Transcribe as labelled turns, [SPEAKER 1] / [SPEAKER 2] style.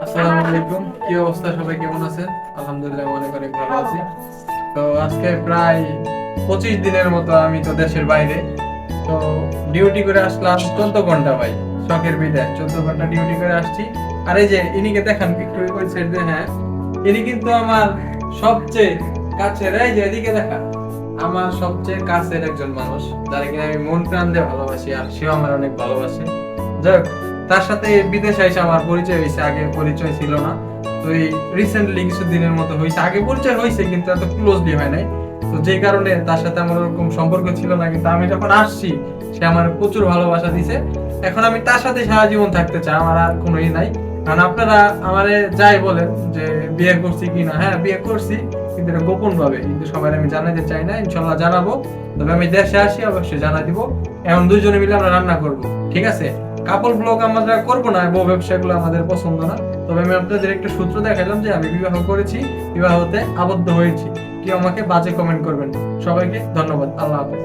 [SPEAKER 1] আসসালামু আলাইকুম, কি অবস্থা? সবাই কেমন আছেন? আলহামদুলিল্লাহ অনেক অনেক ভালো আছি। তো আজকে প্রায় 25 দিনের মতো আমি তো দেশের বাইরে। তো ডিউটি করে আসলাম 14 ঘন্টা ভাই। শখের বিদায় 14 ঘন্টা ডিউটি করে আসছি। আর এই যে ইনিকে দেখান একটু ওই সাইড দিয়ে, হ্যাঁ, ইনি কিন্তু আমার সবচেয়ে কাছের, এই যে এদিকে দেখা, আমার সবচেয়ে কাছের একজন মানুষ, যারা কিনা আমি মন প্রাণ দিয়ে ভালোবাসি, আর সেও আমার অনেক ভালোবাসে। যাই হোক, তার সাথে বিদেশে এসে আমার পরিচয় হয়েছে, আগে পরিচয় ছিল না। তো এই রিসেন্টলি কিছু দিনের মতো হয়েছে, আগে পরিচয় হয়েছে কিন্তু এত ক্লোজলি হয় নাই। তো যে কারণে তার সাথে আমার ওরকম সম্পর্ক ছিল না, কিন্তু আমি যখন আসছি সে আমার প্রচুর ভালোবাসা দিছে। এখন আমি তার সাথে সারা জীবন থাকতে চাই, আমার আর কোনো ই নাই। কারণ আপনারা আমারে যাই বলেন যে বিয়ে করছি কিনা, হ্যাঁ বিয়ে করছি, কিন্তু এটা গোপন ভাবে, কিন্তু সবাই আমি জানাতে চাই না। ইনশাল্লাহ জানাবো, তবে আমি দেশে আসি অবশ্যই জানা দিব। এখন দুইজনে মিলে আমরা রান্না করব, ঠিক আছে? কাপল ব্লগ আমরা করব না, বউ ব্যবসাগুলো আমাদের পছন্দ না। তবে আমি আপনাদের একটা সূত্র দেখালাম যে আমি বিবাহ করেছি, বিবাহতে আবদ্ধ হয়েছি। কেউ আমাকে বাজে কমেন্ট করবেন না। সবাইকে ধন্যবাদ, আল্লাহ হাফেজ।